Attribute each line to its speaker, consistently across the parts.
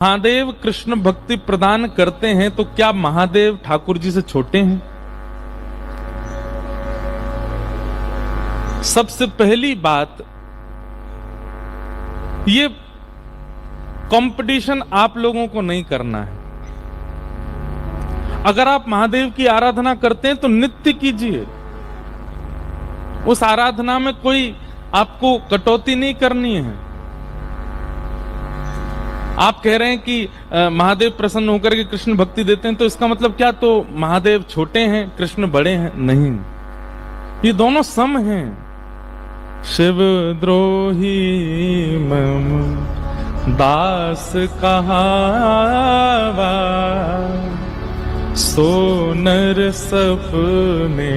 Speaker 1: महादेव कृष्ण भक्ति प्रदान करते हैं, तो क्या महादेव ठाकुर जी से छोटे हैं? सबसे पहली बात, ये कंपटीशन आप लोगों को नहीं करना है। अगर आप महादेव की आराधना करते हैं तो नित्य कीजिए, उस आराधना में कोई आपको कटौती नहीं करनी है। आप कह रहे हैं कि महादेव प्रसन्न होकर के कृष्ण भक्ति देते हैं, तो इसका मतलब क्या, तो महादेव छोटे हैं कृष्ण बड़े हैं? नहीं, ये दोनों सम हैं। शिव द्रोही मम दास कहावा, सो नर सपने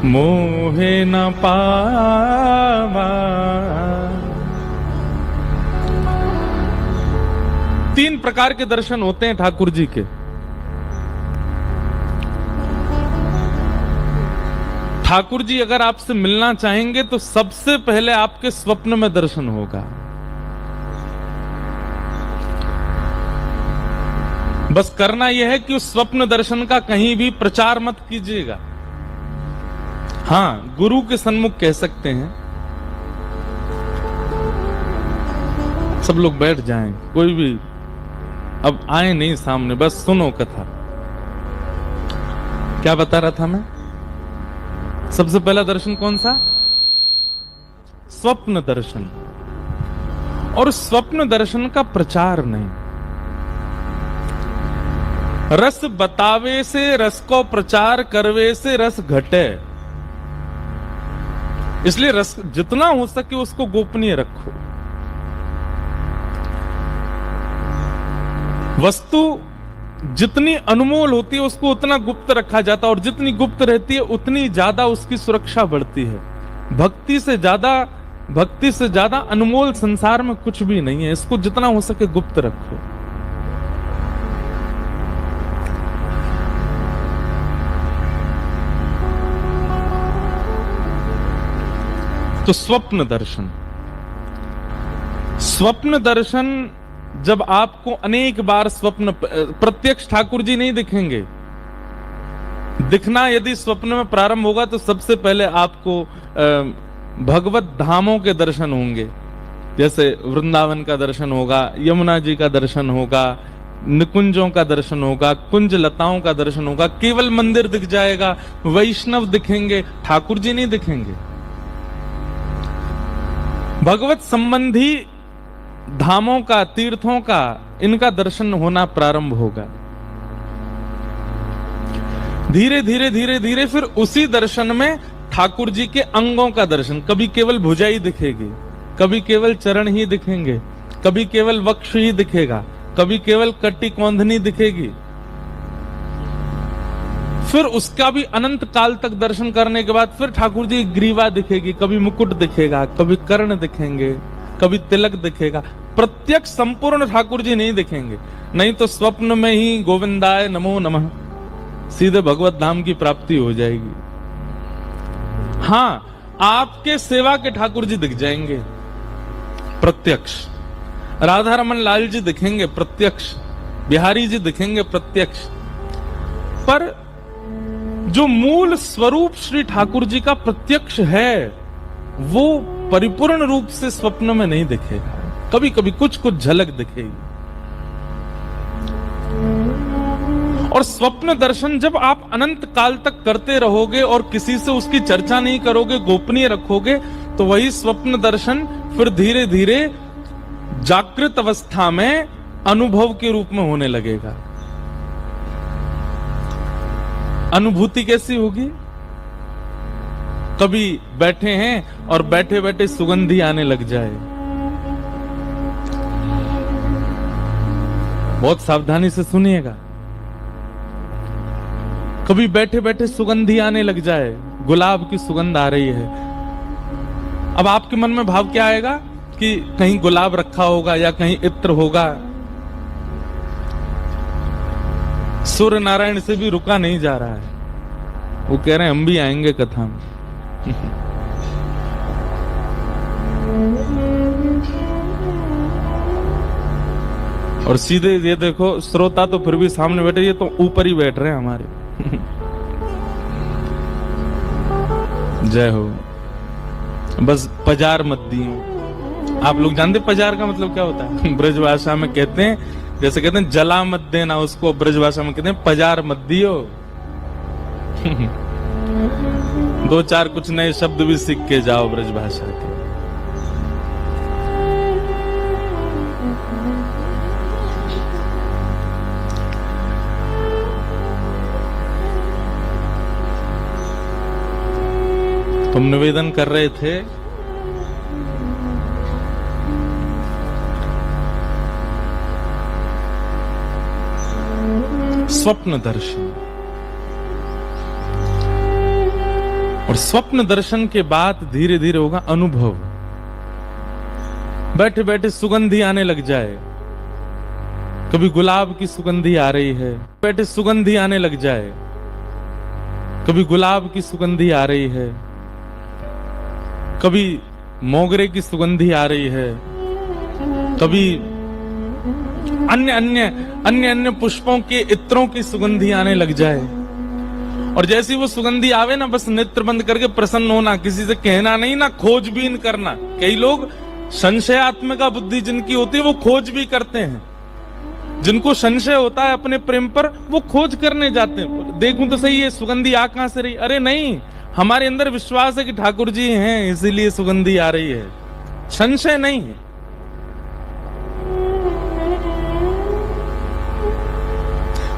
Speaker 1: मोहे न पावा। तीन प्रकार के दर्शन होते हैं ठाकुर जी के। ठाकुर जी अगर आपसे मिलना चाहेंगे तो सबसे पहले आपके स्वप्न में दर्शन होगा। बस करना यह है कि उस स्वप्न दर्शन का कहीं भी प्रचार मत कीजिएगा। हां, गुरु के सन्मुख कह सकते हैं। सब लोग बैठ जाएं, कोई भी अब आए नहीं सामने, बस सुनो कथा। क्या बता रहा था मैं? सबसे पहला दर्शन कौन सा? स्वप्न दर्शन। और स्वप्न दर्शन का प्रचार नहीं। रस बतावे से रस को प्रचार करवे से रस घटे, इसलिए रस जितना हो सके उसको गोपनीय रखो। वस्तु जितनी अनमोल होती है उसको उतना गुप्त रखा जाता है, और जितनी गुप्त रहती है उतनी ज्यादा उसकी सुरक्षा बढ़ती है। भक्ति से ज्यादा अनमोल संसार में कुछ भी नहीं है। इसको जितना हो सके गुप्त रखो। तो स्वप्न दर्शन जब आपको अनेक बार स्वप्न, प्रत्यक्ष ठाकुर जी नहीं दिखेंगे। दिखना यदि स्वप्न में प्रारंभ होगा तो सबसे पहले आपको भगवत धामों के दर्शन होंगे। जैसे वृंदावन का दर्शन होगा, यमुना जी का दर्शन होगा, निकुंजों का दर्शन होगा, कुंज लताओं का दर्शन होगा। केवल मंदिर दिख जाएगा, वैष्णव दिखेंगे, ठाकुर जी नहीं दिखेंगे। भगवत संबंधी धामों का, तीर्थों का, इनका दर्शन होना प्रारंभ होगा। धीरे धीरे फिर उसी दर्शन में ठाकुर जी के अंगों का दर्शन। कभी केवल भुजा ही दिखेगी, कभी केवल चरण ही दिखेंगे, कभी केवल वक्ष ही दिखेगा, कभी केवल कटी कौंधनी दिखेगी। फिर उसका भी अनंत काल तक दर्शन करने के बाद फिर ठाकुर जी ग्रीवा दिखेगी, कभी मुकुट दिखेगा, कभी कर्ण दिखेंगे, कभी तिलक दिखेगा। प्रत्यक्ष संपूर्ण ठाकुर जी नहीं दिखेंगे, नहीं तो स्वप्न में ही गोविंदाय नमो नमः सीधे भगवत धाम की प्राप्ति हो जाएगी। हां, आपके सेवा के ठाकुर जी दिख जाएंगे प्रत्यक्ष। राधा रमन लाल जी दिखेंगे प्रत्यक्ष, बिहारी जी दिखेंगे प्रत्यक्ष। पर जो मूल स्वरूप श्री ठाकुर जी का प्रत्यक्ष है वो परिपूर्ण रूप से स्वप्न में नहीं दिखेगा। कभी कभी कुछ कुछ झलक दिखेगी। और स्वप्न दर्शन जब आप अनंत काल तक करते रहोगे और किसी से उसकी चर्चा नहीं करोगे, गोपनीय रखोगे, तो वही स्वप्न दर्शन फिर धीरे धीरे जागृत अवस्था में अनुभव के रूप में होने लगेगा। अनुभूति कैसी होगी? कभी बैठे हैं और बैठे बैठे सुगंधी आने लग जाए। बहुत सावधानी से सुनिएगा। कभी बैठे बैठे सुगंधी आने लग जाए, गुलाब की सुगंध आ रही है। अब आपके मन में भाव क्या आएगा कि कहीं गुलाब रखा होगा या कहीं इत्र होगा। सूर्य नारायण से भी रुका नहीं जा रहा है, वो कह रहे हैं हम भी आएंगे कथा में। और सीधे ये देखो, श्रोता तो फिर भी सामने बैठे, ये तो ऊपर ही बैठ रहे हैं हमारे। जय हो। बस पजार मत दियो। आप लोग जानते पजार का मतलब क्या होता है? ब्रज भाषा में कहते हैं, जैसे कहते हैं जला मत देना, उसको ब्रज भाषा में कहते हैं पजार मत दियो। दो चार कुछ नए शब्द भी सीख के जाओ ब्रज भाषा के। तुम निवेदन कर रहे थे स्वप्न दर्शन, और स्वप्न दर्शन के बाद धीरे धीरे होगा अनुभव। बैठे बैठे सुगंधी आने लग जाए, कभी गुलाब की सुगंधी आ रही है, बैठे सुगंधी आने लग जाए, कभी गुलाब की सुगंधी आ रही है, कभी मोगरे की सुगंधी आ रही है, कभी अन्य अन्य अन्य अन्य पुष्पों के इत्रों की सुगंधी आने लग जाए। और जैसी वो सुगंधी आवे ना, बस नेत्र बंद करके प्रसन्न होना, किसी से कहना नहीं, ना खोजबीन करना। कई लोग संशयात्मिका बुद्धि जिनकी होती है वो खोज भी करते हैं। जिनको संशय होता है अपने प्रेम पर, वो खोज करने जाते हैं, देखूं तो सही है सुगंधी आ कहां से रही। अरे नहीं, हमारे अंदर विश्वास है कि ठाकुर जी हैं, इसीलिए सुगंधी आ रही है, संशय नहीं है।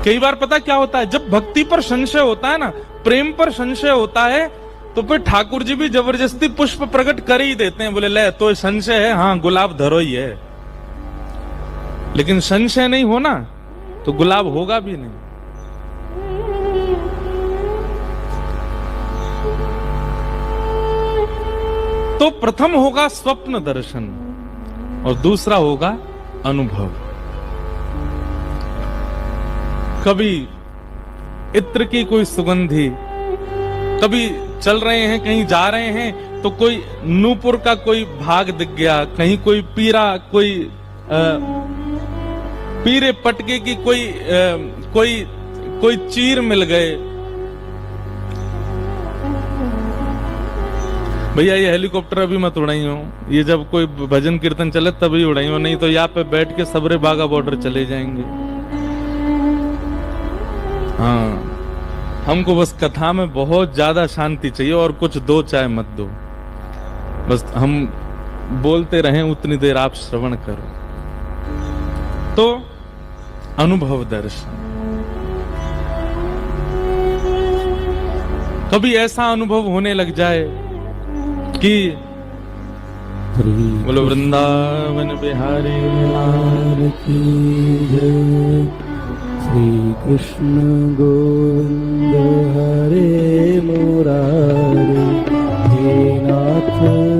Speaker 1: कई बार पता क्या होता है, जब भक्ति पर संशय होता है ना, प्रेम पर संशय होता है, तो फिर ठाकुर जी भी जबरदस्ती पुष्प प्रकट कर ही देते हैं। बोले ले तो संशय है, हाँ गुलाब धरो ही है। लेकिन संशय नहीं होना तो गुलाब होगा भी नहीं। तो प्रथम होगा स्वप्न दर्शन और दूसरा होगा अनुभव। कभी इत्र की कोई सुगंधी, कभी चल रहे हैं कहीं जा रहे हैं तो कोई नूपुर का कोई भाग दिख गया, कहीं कोई पीरा, कोई पीरे पटके की कोई चीर मिल गए। भैया ये हेलीकॉप्टर अभी मत उड़ाई हो, ये जब कोई भजन कीर्तन चले तभी उड़ाई हो, नहीं तो यहाँ पे बैठ के सबरे बागा बॉर्डर चले जाएंगे। हाँ, हमको बस कथा में बहुत ज्यादा शांति चाहिए और कुछ दो चाय मत दो, बस हम बोलते रहें उतनी देर आप श्रवण करो। तो अनुभव दर्शन, कभी ऐसा अनुभव होने लग जाए कि बोलो वृंदावन बिहारी लाल की जय, श्री कृष्ण गोविंद हरे मुरारी, हे नाथ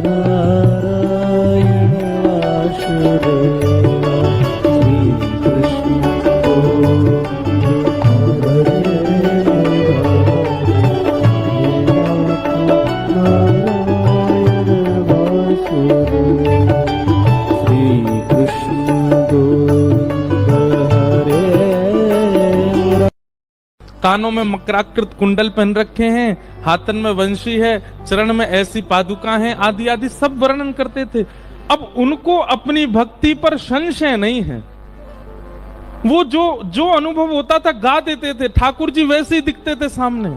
Speaker 1: नारायण वासुदेवा, श्री कृष्ण गोविंद हरे नारायण वासुदेवा, श्री कृष्ण गोविंद हरे। कानों में मकराकृत कुंडल पहन रखे हैं, हाथन में वंशी है, चरण में ऐसी पादुका हैं, आदि आदि सब वर्णन करते थे। अब उनको अपनी भक्ति पर संशय नहीं है। वो जो अनुभव होता था गा देते थे, ठाकुर जी वैसे ही दिखते थे सामने।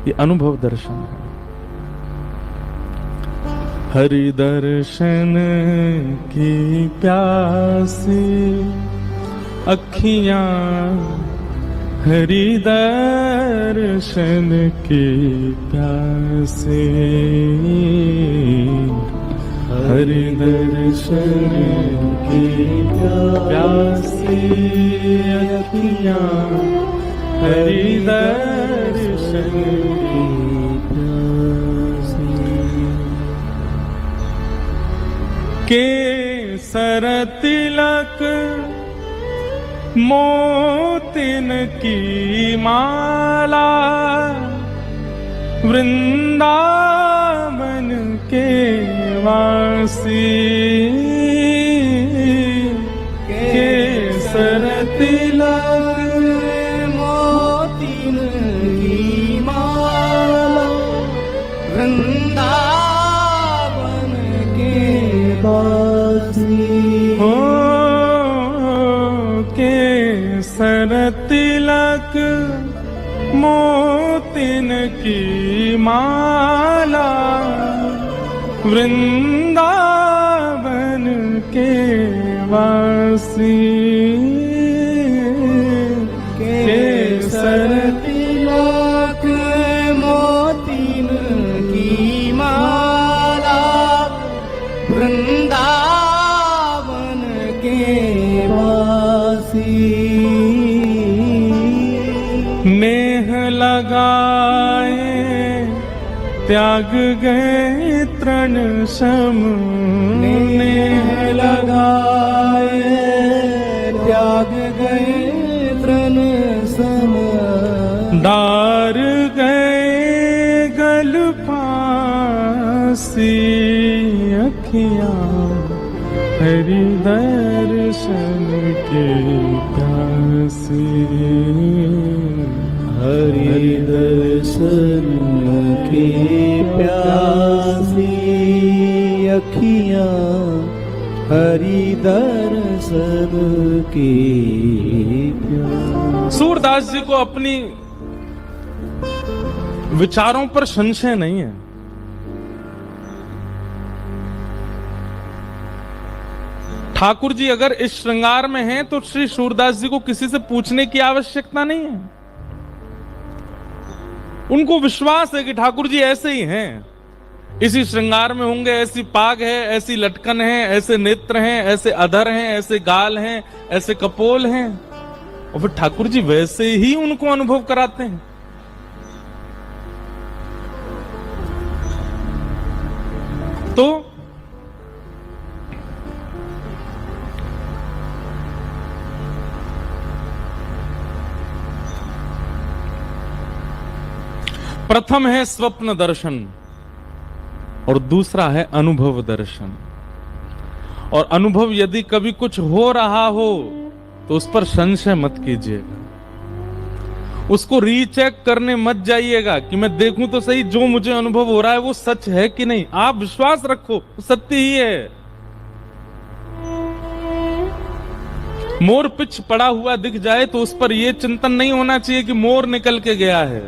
Speaker 1: ये अनुभव दर्शन है। हरि दर्शन की प्यासी अखियां, हरि दर्शन की प्यासे, हरि दर्शन की प्यासी अखियां, हरि दर्शन की प्यासी। केसर तिलक मोतिन की माला, वृंदावन के वासी, केसर
Speaker 2: तिलक मोतिन की माला वृंदावन के वासी
Speaker 1: हो केसर तिलक मोतिन की माला वृंदावन के वासी
Speaker 2: केसर तिलक मोतिन की माला वृंदावन के वासी
Speaker 1: नेह लगाए त्याग गए तृण सम
Speaker 2: नेह लगाए त्याग गए तृण सम
Speaker 1: डार गए गल फांसी अखियां हरि दर्शन के प्यासी
Speaker 2: हरि दर्शन की प्यासी अखियां हरि दर्शन की प्यासी।
Speaker 1: सूरदास जी को अपनी विचारों पर संशय नहीं है। ठाकुर जी अगर इस श्रृंगार में हैं तो श्री सूरदास जी को किसी से पूछने की आवश्यकता नहीं है। उनको विश्वास है कि ठाकुर जी ऐसे ही हैं, इसी श्रृंगार में होंगे। ऐसी पाग है, ऐसी लटकन है, ऐसे नेत्र हैं, ऐसे अधर हैं, ऐसे गाल हैं, ऐसे कपोल हैं, और फिर ठाकुर जी वैसे ही उनको अनुभव कराते हैं। तो प्रथम है स्वप्न दर्शन और दूसरा है अनुभव दर्शन। और अनुभव यदि कभी कुछ हो रहा हो तो उस पर संशय मत कीजिएगा, उसको रीचेक करने मत जाइएगा कि मैं देखूं तो सही जो मुझे अनुभव हो रहा है वो सच है कि नहीं। आप विश्वास रखो सत्य ही है। मोर पिछ पड़ा हुआ दिख जाए तो उस पर यह चिंतन नहीं होना चाहिए कि मोर निकल के गया है।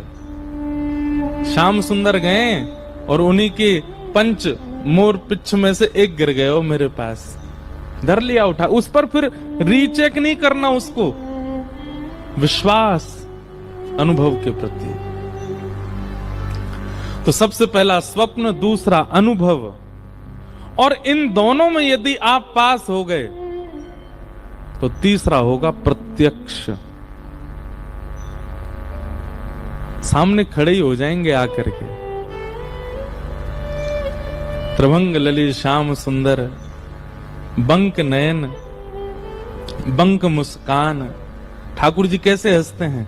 Speaker 1: श्याम सुंदर गए और उन्हीं के पंच मोर पिछ में से एक गिर गए हो मेरे पास, धर लिया उठा, उस पर फिर रीचेक नहीं करना, उसको विश्वास अनुभव के प्रति। तो सबसे पहला स्वप्न, दूसरा अनुभव, और इन दोनों में यदि आप पास हो गए तो तीसरा होगा प्रत्यक्ष। सामने खड़े ही हो जाएंगे आकर के। त्रिभंग ललित श्याम सुंदर, बंक नयन, बंक मुस्कान। ठाकुर जी कैसे हंसते हैं।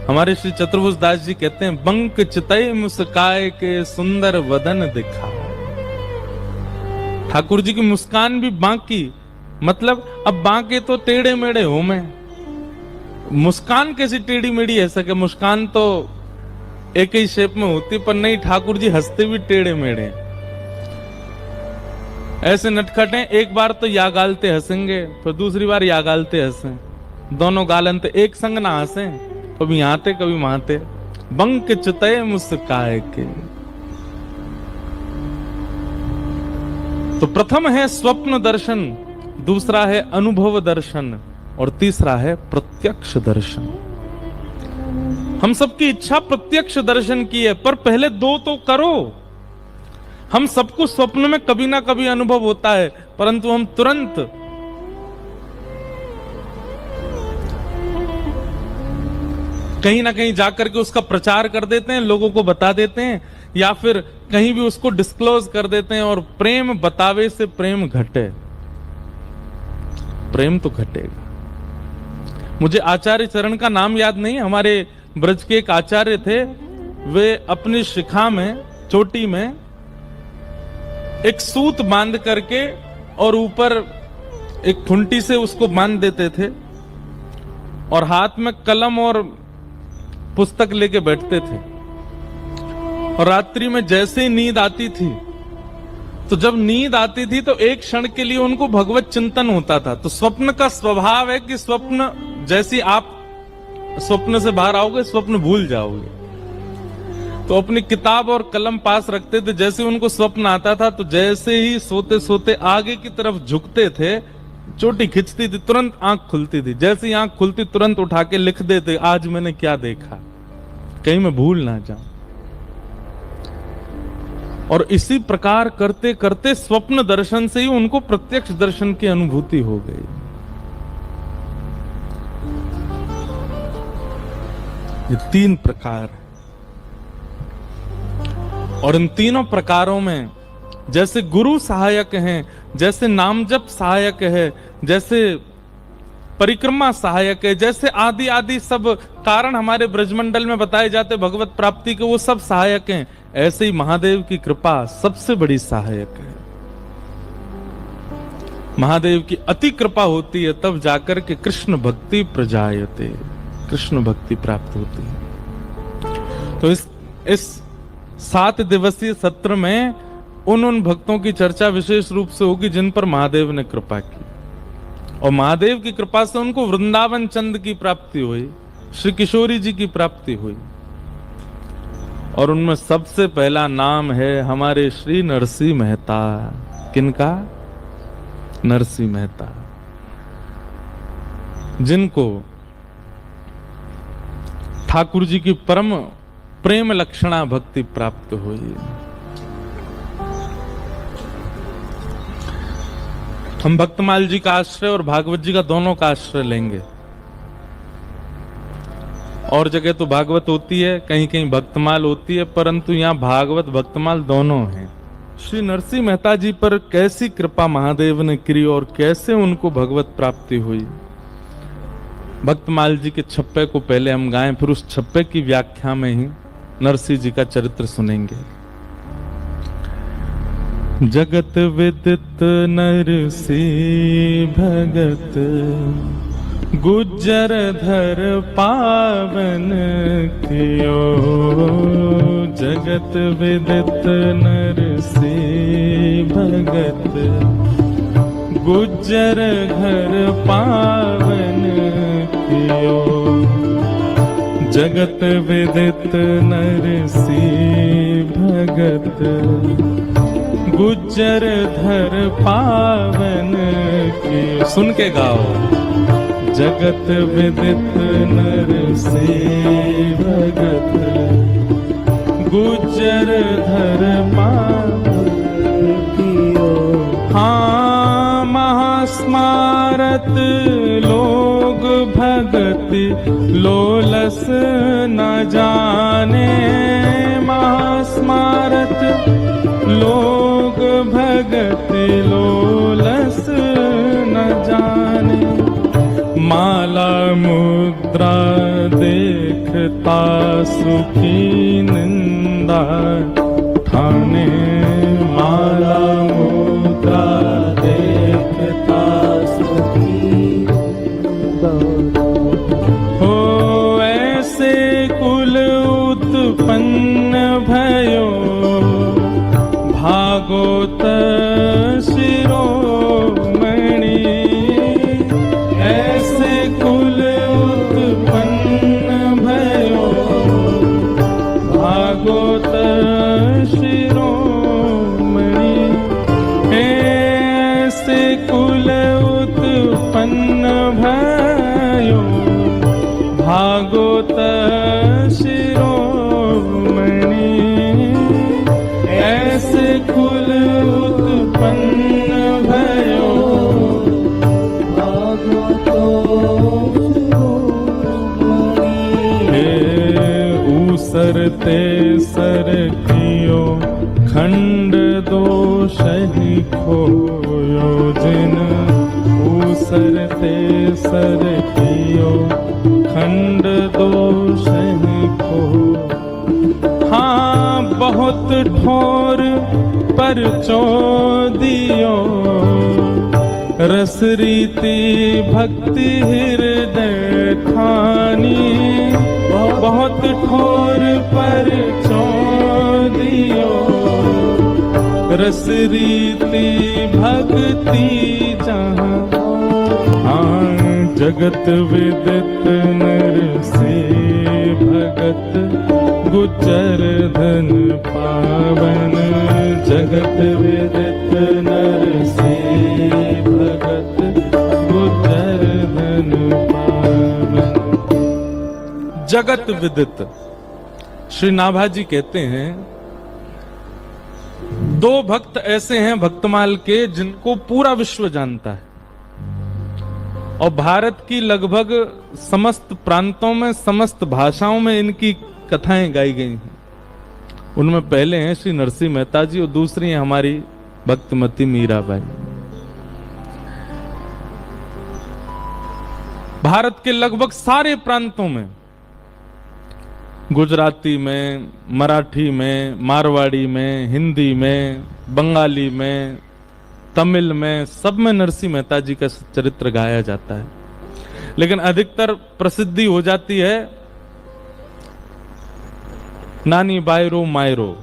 Speaker 1: हमारे श्री चतुर्भुज दास जी कहते हैं, बंक चितई मुस्काए के सुंदर वदन दिखा। ठाकुर जी की मुस्कान भी बांकी, मतलब अब बांके तो टेढ़े मेढ़े हो मैं, मुस्कान कैसी टेढ़ी मेढ़ी है सके। मुस्कान तो एक ही शेप में होती, पर नहीं, ठाकुर जी हंसते भी टेढ़े मेढ़े, ऐसे नटखटे। एक बार तो या गालते हंसेंगे, फिर दूसरी बार या गालते हंसे, दोनों गालनते एक संग ना हंसे, कभी यहां कभी वहां। बंक चितय मुस्काए के। तो प्रथम है स्वप्न दर्शन, दूसरा है अनुभव दर्शन, और तीसरा है प्रत्यक्ष दर्शन। हम सबकी इच्छा प्रत्यक्ष दर्शन की है, पर पहले दो तो करो। हम सबको स्वप्न में कभी ना कभी अनुभव होता है, परंतु हम तुरंत कहीं ना कहीं जाकर के उसका प्रचार कर देते हैं, लोगों को बता देते हैं, या फिर कहीं भी उसको डिस्क्लोज कर देते हैं। और प्रेम बतावे से प्रेम घटे, प्रेम तो घटेगा। मुझे आचार्य चरण का नाम याद नहीं, हमारे ब्रज के एक आचार्य थे, वे अपनी शिखा में, चोटी में एक सूत बांध करके और ऊपर एक खुंटी से उसको बांध देते थे, और हाथ में कलम और पुस्तक लेके बैठते थे। और रात्रि में जैसे ही नींद आती थी, तो जब नींद आती थी तो एक क्षण के लिए उनको भगवत चिंतन होता था। तो स्वप्न का स्वभाव है कि स्वप्न, जैसे आप स्वप्न से बाहर आओगे स्वप्न भूल जाओगे। तो अपनी किताब और कलम पास रखते थे, जैसे उनको स्वप्न आता था तो जैसे ही सोते सोते आगे की तरफ झुकते थे, चोटी खिंचती थी, तुरंत आंख खुलती थी। जैसे ही आंख खुलती तुरंत उठा के लिख देते, आज मैंने क्या देखा, कहीं मैं भूल ना जाऊं। और इसी प्रकार करते करते स्वप्न दर्शन से ही उनको प्रत्यक्ष दर्शन की अनुभूति हो गई। ये 3 प्रकार, और इन तीनों प्रकारों में जैसे गुरु सहायक हैं, जैसे नाम जप सहायक है, जैसे परिक्रमा सहायक है, जैसे आदि आदि सब कारण हमारे ब्रजमंडल में बताए जाते भगवत प्राप्ति के, वो सब सहायक हैं। ऐसे ही महादेव की कृपा सबसे बड़ी सहायक है। महादेव की अति कृपा होती है तब जाकर के कृष्ण भक्ति प्रजायते, कृष्ण भक्ति प्राप्त होती है। तो इस 7 दिवसीय सत्र में उन भक्तों की चर्चा विशेष रूप से होगी जिन पर महादेव ने कृपा की, और महादेव की कृपा से उनको वृंदावन चंद की प्राप्ति हुई, श्री किशोरी जी की प्राप्ति हुई। और उनमें सबसे पहला नाम है हमारे श्री नरसिंह मेहता। किनका? नरसिंह मेहता, जिनको ठाकुर जी की परम प्रेम लक्षणा भक्ति प्राप्त हुई। हम भक्तमाल जी का आश्रय और भागवत जी का दोनों का आश्रय लेंगे। और जगह तो भागवत होती है, कहीं कहीं भक्तमाल होती है, परंतु यहाँ भागवत भक्तमाल दोनों हैं। श्री नरसिंह मेहता जी पर कैसी कृपा महादेव ने की और कैसे उनको भगवत प्राप्ति हुई। भक्तमाल जी के छप्पे को पहले हम गाएं, फिर उस छप्पे की व्याख्या में ही नरसिंह जी का चरित्र सुनेंगे। जगत विदित नरसिंह भगत, गुज्जर धर पावन कियो। जगत विदित नरसिंह भगत, गुज्जर घर पावन कियो। जगत विदित नरसिंह भगत, गुज्जर धर पावन कियो। सुन के गाओ। जगत विदित नरसिंह भगत, गुज्जर धर पावन कियो। हाँ महास्मारत लोग भगति लोलस न जाने। महास्मारत लोग भगति लोलस न जाने। माला मुद्रा देखता सुखी निंदा ठाने। माला मुद्रा देखता सुखी हो। ऐसे कुल उत्पन्न भयो, भागवत शिरोमणि। ऐसे कुल उत्पन्न भयो, भागवत शिरोमणि। ऐसे कुल उत्पन्न भयो, भागवत शिरोमणि। ऐसे कुल उत्पन्न भयो, भागवत ऊसरते सर कियो, खंड दोष ही खोयो जिन। ऊसरते सर कियो, खंड दोष ही खोयो। हाँ बहुत ठोर पर चोदियो, रस रीति भक्ति हृदय बहुत ठोर पर दियो, रस रीति भक्ति जहाँ। हाँ, जगत विदित नर से भगत, गुचर धन पावन। जगत विदित नर से भगत, गुचर धन पावन। जगत विदित, श्री नाभाजी कहते हैं, दो भक्त ऐसे हैं भक्तमाल के जिनको पूरा विश्व जानता है, और भारत की लगभग समस्त प्रांतों में, समस्त भाषाओं में इनकी कथाएं गाई गई हैं। उनमें पहले हैं श्री नरसिंह मेहता जी और दूसरी हैं हमारी भक्तमती मीराबाई। भारत के लगभग सारे प्रांतों में, गुजराती में, मराठी में, मारवाड़ी में, हिंदी में, बंगाली में, तमिल में, सब में नरसिंह मेहता जी का चरित्र गाया जाता है। लेकिन अधिकतर प्रसिद्धि हो जाती है नानी बायरो मायरो,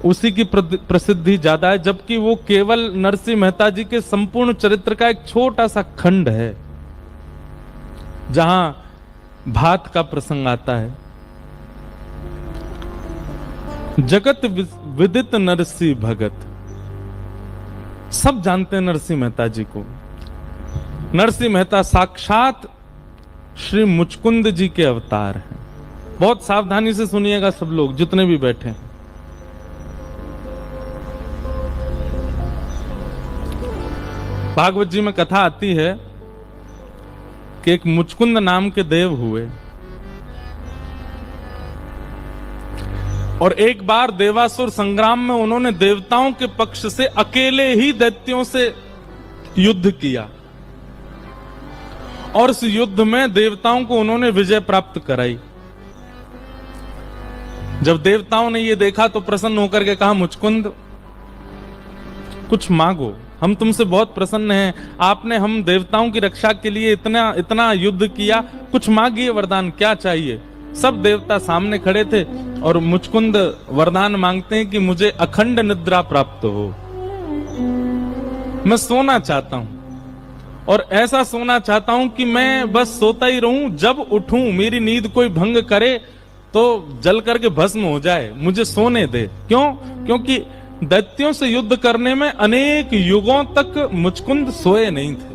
Speaker 1: उसी की प्रसिद्धि ज्यादा है, जबकि वो केवल नरसिंह मेहता जी के संपूर्ण चरित्र का एक छोटा सा खंड है जहां भात का प्रसंग आता है। जगत विदित नरसिंह भगत, सब जानते हैं नरसिंह मेहता जी को। नरसिंह मेहता साक्षात श्री मुचकुंद जी के अवतार हैं। बहुत सावधानी से सुनिएगा सब लोग, जितने भी बैठे हैं। भागवत जी में कथा आती है कि एक मुचकुंद नाम के देव हुए, और एक बार देवासुर संग्राम में उन्होंने देवताओं के पक्ष से अकेले ही दैत्यों से युद्ध किया, और इस युद्ध में देवताओं को उन्होंने विजय प्राप्त कराई। जब देवताओं ने ये देखा तो प्रसन्न होकर के कहा, मुचकुंद कुछ मांगो, हम तुमसे बहुत प्रसन्न हैं, आपने हम देवताओं की रक्षा के लिए इतना इतना युद्ध किया, कुछ मांगिए वरदान, क्या चाहिए। सब देवता सामने खड़े थे और मुचकुंद वरदान मांगते हैं कि मुझे अखंड निद्रा प्राप्त हो, मैं सोना चाहता हूं, और ऐसा सोना चाहता हूं कि मैं बस सोता ही रहूं, जब उठूं मेरी नींद कोई भंग करे तो जल करके भस्म हो जाए, मुझे सोने दे। क्यों? क्योंकि दैत्यों से युद्ध करने में अनेक युगों तक मुचकुंद सोए नहीं थे।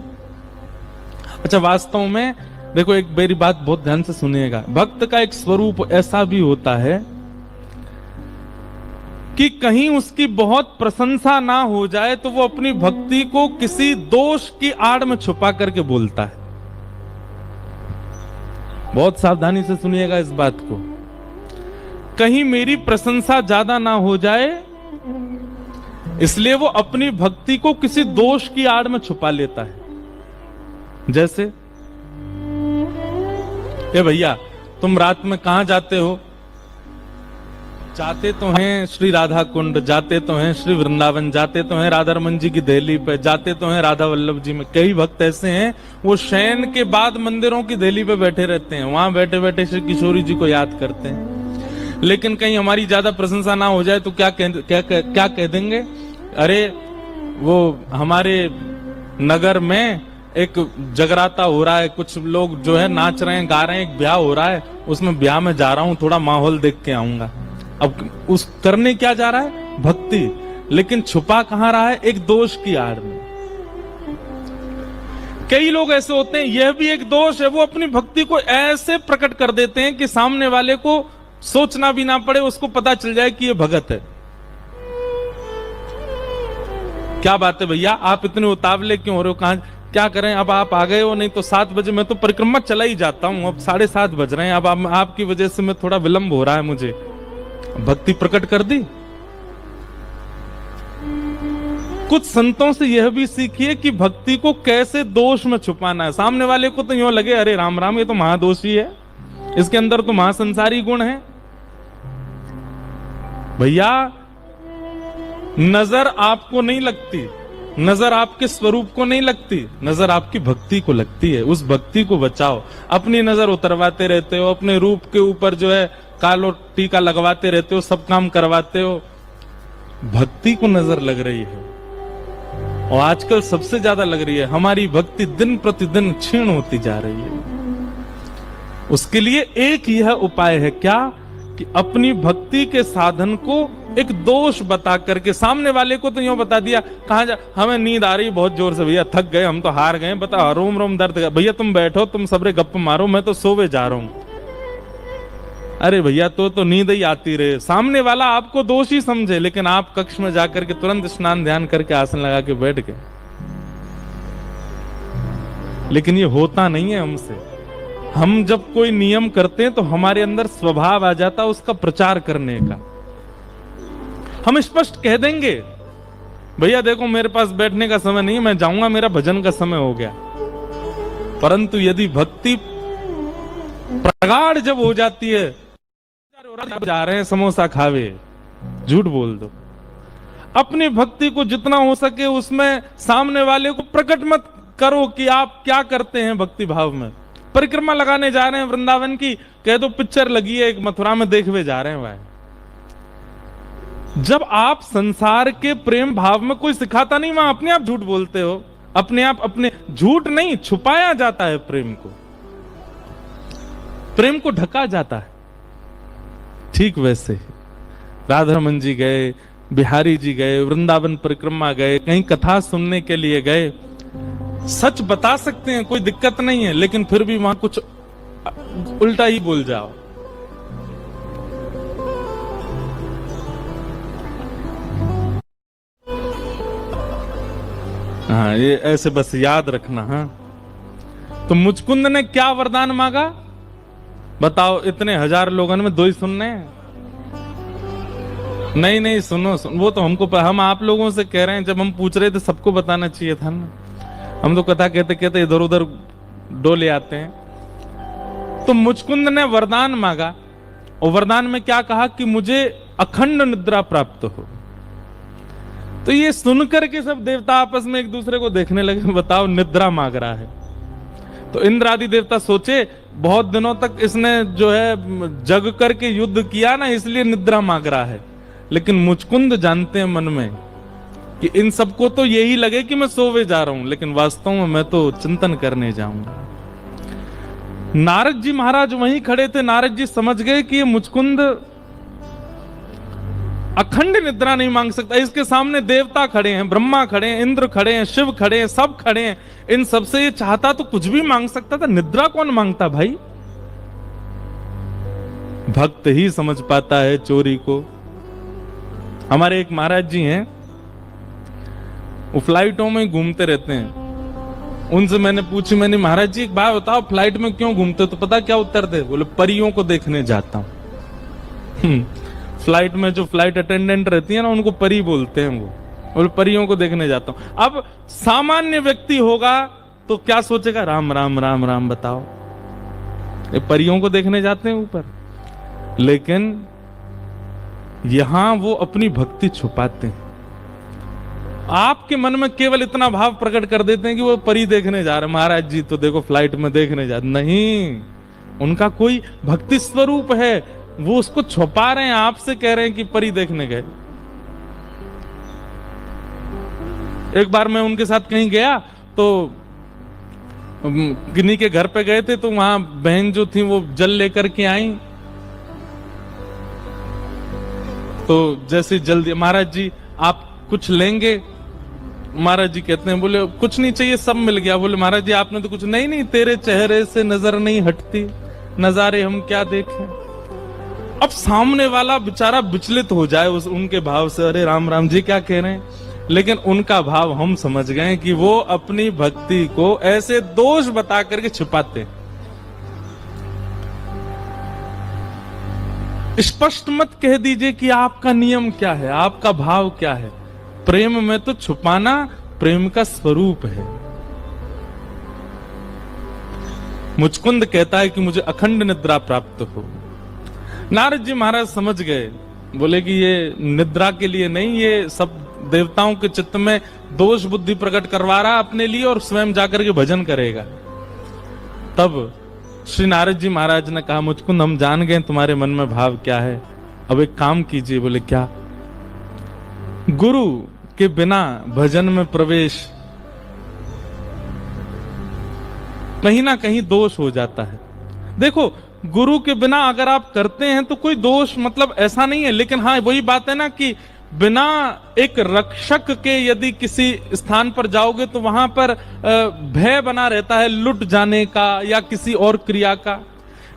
Speaker 1: अच्छा, वास्तव में देखो, एक मेरी बात बहुत ध्यान से सुनिएगा, भक्त का एक स्वरूप ऐसा भी होता है कि कहीं उसकी बहुत प्रशंसा ना हो जाए तो वो अपनी भक्ति को किसी दोष की आड़ में छुपा करके बोलता है। बहुत सावधानी से सुनिएगा इस बात को। कहीं मेरी प्रशंसा ज्यादा ना हो जाए, इसलिए वो अपनी भक्ति को किसी दोष की आड़ में छुपा लेता है। जैसे, ए भैया तुम रात में कहां जाते हो? जाते तो हैं श्री राधा कुंड, जाते तो हैं श्री वृंदावन, जाते तो हैं राधा रमन जी की देहली पे, जाते तो हैं राधा वल्लभ जी में। कई भक्त ऐसे हैं वो शयन के बाद मंदिरों की देहली पे बैठे रहते हैं, वहां बैठे बैठे श्री किशोरी जी को याद करते हैं। लेकिन कहीं हमारी ज्यादा प्रशंसा ना हो जाए तो क्या कह देंगे, अरे वो हमारे नगर में एक जगराता हो रहा है, कुछ लोग जो है नाच रहे हैं, गा रहे हैं, एक ब्याह हो रहा है, उसमें ब्याह में जा रहा हूं, थोड़ा माहौल देख के आऊंगा। अब उस करने क्या जा रहा है? भक्ति, लेकिन छुपा कहां रहा है? एक दोष की आड़ में। कई लोग ऐसे होते हैं, यह भी एक दोष है, वो अपनी भक्ति को ऐसे प्रकट कर देते हैं कि सामने वाले को सोचना भी ना पड़े, उसको पता चल जाए कि ये भगत है। क्या बात है भैया, आप इतने उतावले क्यों हो रहे हो? कहां क्या करें, अब आप आ गए हो, नहीं तो 7 बजे मैं तो परिक्रमा चला ही जाता हूं, अब 7:30 बज रहे हैं, अब आपकी वजह से मैं थोड़ा विलंब हो रहा है, मुझे भक्ति प्रकट कर दी। कुछ संतों से यह भी सीखिए कि भक्ति को कैसे दोष में छुपाना है। सामने वाले को तो यूं लगे, अरे राम राम, ये तो महादोषी है, इसके अंदर तो महासंसारी गुण है। भैया नजर आपको नहीं लगती, नजर आपके स्वरूप को नहीं लगती, नजर आपकी भक्ति को लगती है। उस भक्ति को बचाओ। अपनी नजर उतरवाते रहते हो, अपने रूप के ऊपर जो है कालो टीका लगवाते रहते हो, सब काम करवाते हो। भक्ति को नजर लग रही है, और आजकल सबसे ज्यादा लग रही है। हमारी भक्ति दिन प्रतिदिन क्षीण होती जा रही है। उसके लिए एक यह उपाय है, क्या कि अपनी भक्ति के साधन को एक दोष बता करके, सामने वाले को तो यूं बता दिया, कहां जा, हमें नींद आ रही है बहुत जोर से, भैया थक गए, हम तो हार गए, बता रोम रोम दर्द, भैया तुम बैठो, तुम सबरे गप्प मारो, मैं तो सोवे जा रहा हूं। अरे भैया तो नींद ही आती रहे। सामने वाला आपको दोषी समझे, लेकिन आप कक्ष में जाकर के तुरंत स्नान ध्यान करके आसन लगा के बैठ गए। लेकिन ये होता नहीं है हमसे। हम जब कोई नियम करते हैं तो हमारे अंदर स्वभाव आ जाता है उसका प्रचार करने का। हम स्पष्ट कह देंगे, भैया देखो मेरे पास बैठने का समय नहीं है, मैं जाऊंगा, मेरा भजन का समय हो गया। परंतु यदि भक्ति प्रगाढ़ जब हो जाती है, जा रहे हैं समोसा खावे, झूठ बोल दो। अपनी भक्ति को जितना हो सके उसमें सामने वाले को प्रकट मत करो कि आप क्या करते हैं भक्ति भाव में। परिक्रमा लगाने जा रहे हैं वृंदावन की, कह दो पिक्चर लगी है एक मथुरा में, देखवे जा रहे हैं भाई। जब आप संसार के प्रेम भाव में, कोई सिखाता नहीं, वहां अपने आप झूठ बोलते हो। अपने आप, अपने झूठ नहीं, छुपाया जाता है प्रेम को, प्रेम को ढका जाता है। ठीक वैसे राधारमन जी गए, बिहारी जी गए, वृंदावन परिक्रमा गए, कहीं कथा सुनने के लिए गए, सच बता सकते हैं, कोई दिक्कत नहीं है, लेकिन फिर भी वहां कुछ उल्टा ही बोल जाओ। हाँ, ये ऐसे बस याद रखना। हाँ, तो मुचकुंद ने क्या वरदान मांगा बताओ? इतने हजार लोगों में दो ही सुनने हैं? नहीं नहीं, सुनो, वो तो हमको, हम आप लोगों से कह रहे हैं। जब हम पूछ रहे थे सबको बताना चाहिए था ना। हम तो कथा कहते कहते इधर उधर डोले आते हैं। तो मुचकुंद ने वरदान मांगा, और वरदान में क्या कहा कि मुझे अखंड निद्रा प्राप्त हो। तो ये सुनकर के सब देवता आपस में एक दूसरे को देखने लगे, बताओ निद्रा मांग रहा है। तो इंद्र आदि देवता सोचे बहुत दिनों तक इसने जो है जग करके युद्ध किया ना, इसलिए निद्रा मांग रहा है। लेकिन मुचकुंद जानते हैं मन में कि इन सबको तो यही लगे कि मैं सोवे जा रहा हूं, लेकिन वास्तव में मैं तो चिंतन करने जाऊंगा। नारद जी महाराज वहीं खड़े थे। नारद जी समझ गए कि ये मुचकुंद अखंड निद्रा नहीं मांग सकता। इसके सामने देवता खड़े हैं, ब्रह्मा खड़े हैं, इंद्र खड़े हैं, शिव खड़े हैं, सब खड़े हैं। इन सबसे ये चाहता तो कुछ भी मांग सकता था, निद्रा कौन मांगता भाई? भक्त ही समझ पाता है चोरी को। हमारे एक महाराज जी हैं, वो फ्लाइटों में घूमते रहते हैं। उनसे मैंने पूछी, मैंने महाराज जी एक बात बताओ, फ्लाइट में क्यों घूमते? तो पता क्या उत्तर दे? बोले परियों को देखने जाता हूं। फ्लाइट में जो फ्लाइट अटेंडेंट रहती है ना, उनको परी बोलते हैं। वो बोले परियों को देखने जाता हूं। अब सामान्य व्यक्ति होगा तो क्या सोचेगा? राम राम राम राम, बताओ ये परियों को देखने जाते हैं ऊपर। लेकिन यहां वो अपनी भक्ति छुपाते हैं। आपके मन में केवल इतना भाव प्रकट कर देते हैं कि वो परी देखने जा रहे हैं। महाराज जी तो देखो फ्लाइट में देखने जा रहे। नहीं, उनका कोई भक्ति स्वरूप है, वो उसको छुपा रहे हैं। आपसे कह रहे हैं कि परी देखने गए। एक बार मैं उनके साथ कहीं गया तो किन्हीं के घर पे गए थे, तो वहां बहन जो थी वो जल लेकर के आई। तो जैसे जल्दी, महाराज जी आप कुछ लेंगे? महाराज जी कहते हैं, बोले कुछ नहीं चाहिए, सब मिल गया। बोले महाराज जी आपने तो कुछ नहीं। नहीं, तेरे चेहरे से नजर नहीं हटती, नजारे हम क्या देखें। अब सामने वाला बेचारा विचलित हो जाए उनके भाव से, अरे राम राम जी क्या कह रहे हैं। लेकिन उनका भाव हम समझ गए कि वो अपनी भक्ति को ऐसे दोष बता करके छिपाते। स्पष्ट मत कह दीजिए कि आपका नियम क्या है, आपका भाव क्या है। प्रेम में तो छुपाना प्रेम का स्वरूप है। मुचकुंद कहता है कि मुझे अखंड निद्रा प्राप्त हो। नारद जी महाराज समझ गए, बोले कि ये निद्रा के लिए नहीं, ये सब देवताओं के चित्त में दोष बुद्धि प्रकट करवा रहा अपने लिए और स्वयं जाकर के भजन करेगा। तब श्री नारद जी महाराज ने कहा, मुचकुंद हम जान गए तुम्हारे मन में भाव क्या है, अब एक काम कीजिए। बोले क्या? गुरु के बिना भजन में प्रवेश कहीं ना कहीं दोष हो जाता है। देखो, गुरु के बिना अगर आप करते हैं तो कोई दोष मतलब ऐसा नहीं है, लेकिन हाँ वही बात है ना कि बिना एक रक्षक के यदि किसी स्थान पर जाओगे तो वहां पर भय बना रहता है लुट जाने का या किसी और क्रिया का।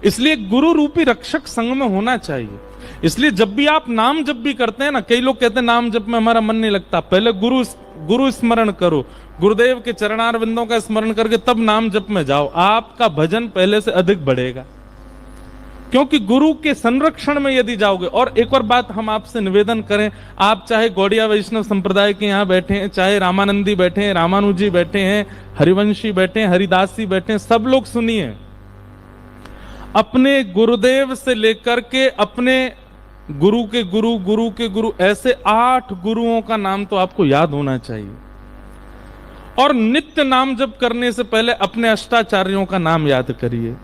Speaker 1: इसलिए गुरु रूपी रक्षक संग में होना चाहिए। इसलिए जब भी आप नाम जप भी करते हैं ना, कई लोग कहते हैं नाम जप में हमारा मन नहीं लगता, पहले गुरु स्मरण करो, गुरुदेव के चरणारविंदों का स्मरण करके तब नाम जप में जाओ, आपका भजन पहले से अधिक बढ़ेगा। क्योंकि गुरु के संरक्षण में यदि जाओगे। और एक और बात हम आपसे निवेदन करें, आप चाहे गौड़िया वैष्णव संप्रदाय के यहाँ बैठे हैं, चाहे रामानंदी बैठे हैं, रामानुजी बैठे हैं, हरिवंशी बैठे हैं, हरिदास जी बैठे हैं, सब लोग सुनिए, अपने गुरुदेव से लेकर के अपने गुरु के गुरु, गुरु के गुरु, ऐसे 8 गुरुओं का नाम तो आपको याद होना चाहिए। और नित्य नाम जप करने से पहले अपने अष्टाचार्यों का नाम याद करिए,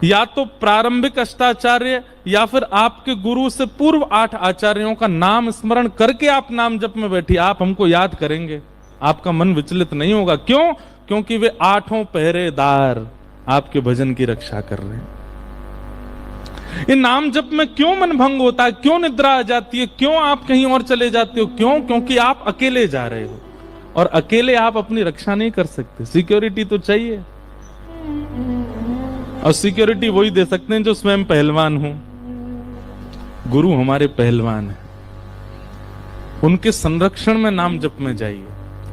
Speaker 1: या तो प्रारंभिक अष्टाचार्य या फिर आपके गुरु से पूर्व 8 आचार्यों का नाम स्मरण करके आप नाम जप में बैठिए। आप हमको याद करेंगे, आपका मन विचलित नहीं होगा। क्यों? क्योंकि वे 8 पहरेदार आपके भजन की रक्षा कर रहे हैं। ये नाम जप में क्यों मन भंग होता है, क्यों निद्रा आ जाती है, क्यों आप कहीं और चले जाते हो? क्यों? क्योंकि आप अकेले जा रहे हो और अकेले आप अपनी रक्षा नहीं कर सकते। सिक्योरिटी तो चाहिए, और सिक्योरिटी वही दे सकते हैं जो स्वयं पहलवान हो। गुरु हमारे पहलवान हैं, उनके संरक्षण में नाम जप में जाइए,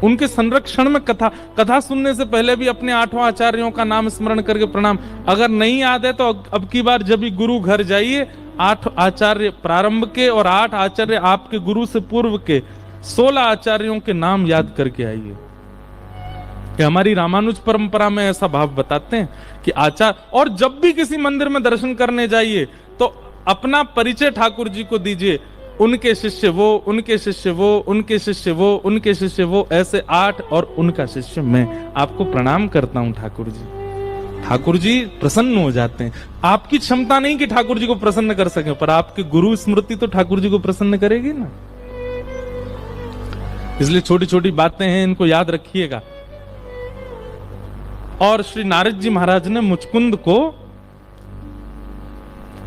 Speaker 1: उनके संरक्षण में कथा सुनने से पहले भी अपने 8 आचार्यों का नाम स्मरण करके प्रणाम। अगर नहीं याद है तो अब की बार जब भी गुरु घर जाइए, 8 आचार्य प्रारंभ के और 8 आचार्य आपके गुरु से पूर्व के 16 आचार्यों के नाम याद करके आइए। कि हमारी रामानुज परंपरा में ऐसा भाव बताते हैं कि आचार्य, और जब भी किसी मंदिर में दर्शन करने जाइए तो अपना परिचय ठाकुर जी को दीजिए, उनके शिष्य वो, उनके शिष्य वो, उनके शिष्य वो, उनके शिष्य वो, ऐसे 8 और उनका शिष्य मैं। आपको प्रणाम करता हूं ठाकुर जी। ठाकुर जी प्रसन्न हो जाते हैं। आपकी क्षमता नहीं कि ठाकुर जी को प्रसन्न कर सके, पर आपकी गुरु स्मृति तो ठाकुर जी को प्रसन्न करेगी ना। इसलिए छोटी छोटी बातें हैं, इनको याद रखिएगा। और श्री नारद जी महाराज ने मुचकुंद को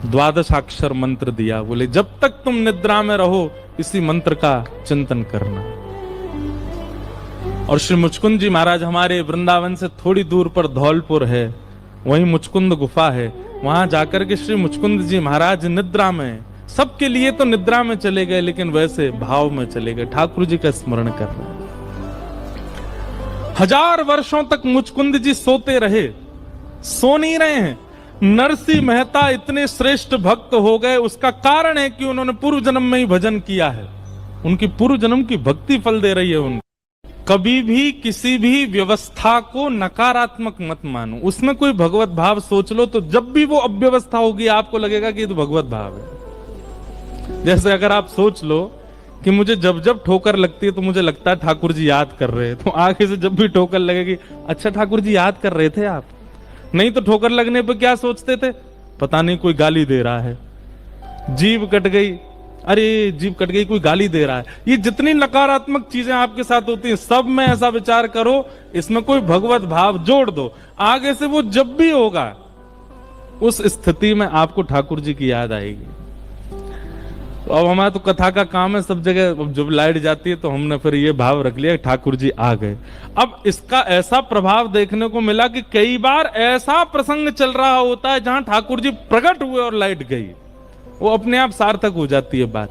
Speaker 1: 12 अक्षर मंत्र दिया। बोले जब तक तुम निद्रा में रहो इसी मंत्र का चिंतन करना। और श्री मुचकुंद जी महाराज हमारे वृंदावन से थोड़ी दूर पर धौलपुर है, वहीं मुचकुंद गुफा है। वहां जाकर के श्री मुचकुंद जी महाराज निद्रा में, सबके लिए तो निद्रा में चले गए, लेकिन वैसे भाव में चले गए, ठाकुर जी का स्मरण कर रहे। 1000 वर्षों तक मुचकुंद जी सोते रहे, सो नहीं रहे हैं। नरसिंह मेहता इतने श्रेष्ठ भक्त हो गए, उसका कारण है कि उन्होंने पूर्व जन्म में ही भजन किया है। उनकी पूर्व जन्म की भक्ति फल दे रही है उनको। कभी भी किसी भी व्यवस्था को नकारात्मक मत मानो, उसमें कोई भगवत भाव सोच लो, तो जब भी वो अव्यवस्था होगी आपको लगेगा कि ये तो भगवत भाव है। जैसे अगर आप सोच लो कि मुझे जब जब ठोकर लगती है तो मुझे लगता है ठाकुर जी याद कर रहे हैं, तो आगे से जब भी ठोकर लगेगी, अच्छा ठाकुर जी याद कर रहे थे आप। नहीं तो ठोकर लगने पर क्या सोचते थे, पता नहीं कोई गाली दे रहा है, जीभ कट गई, अरे जीभ कट गई, कोई गाली दे रहा है। ये जितनी नकारात्मक चीजें आपके साथ होती हैं, सब में ऐसा विचार करो, इसमें कोई भगवत भाव जोड़ दो, आगे से वो जब भी होगा उस स्थिति में आपको ठाकुर जी की याद आएगी। तो अब हमारा तो कथा का काम है, सब जगह जब लाइट जाती है तो हमने फिर ये भाव रख लिया ठाकुर जी आ गए। अब इसका ऐसा प्रभाव देखने को मिला कि कई बार ऐसा प्रसंग चल रहा होता है जहां ठाकुर जी प्रकट हुए और लाइट गई, वो अपने आप सार्थक हो जाती है बात।